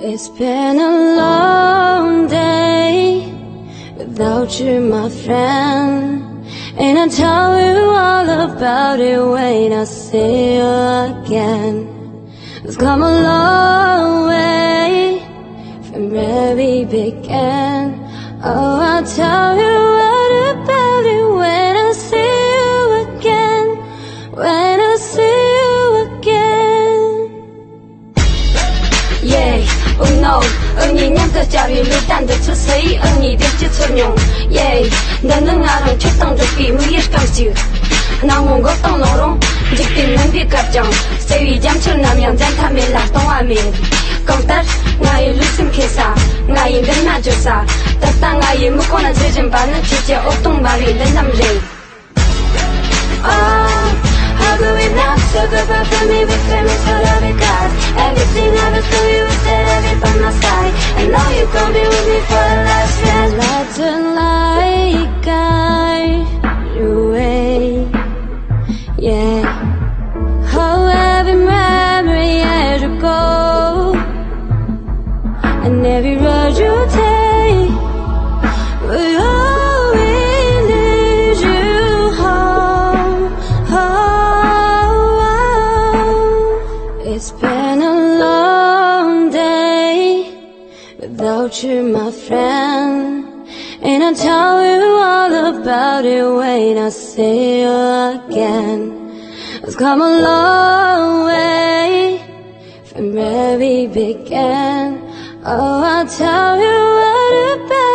It's been a long day without you, my friend, and I'll tell you all about it when I see you again. We've come a long way from where we began. Oh, I'll tell you all about it when I see you again, when I see you again. Yeah, oh no, 언니 냠다 자리 루단다 추세이 언니 대체 소용. Yeah, 너는 나랑 쳤던 적이 무예스 감시. 나온 것도 너로 직진은 비갑정. 세위 잠철나면 잔타면 낙동하면. công tác ngày lúc xem khi xa ngày đến na cho xa tất ta ngày muốn con là chơi trên bàn nó chỉ chơi ốc tung bà đến năm rì. How could we not talk about family with family so that we got everything I was through you was there every by my side. I know you gon' be with me for the last ride. Lights and light guide your way, yeah. Oh, every memory as you go, and every road you take will always lead you home, home. It's been a long day without you, my friend, and I'll tell you all about it when I see you again. We've come a long way from where we began. Oh, I'll tell you what about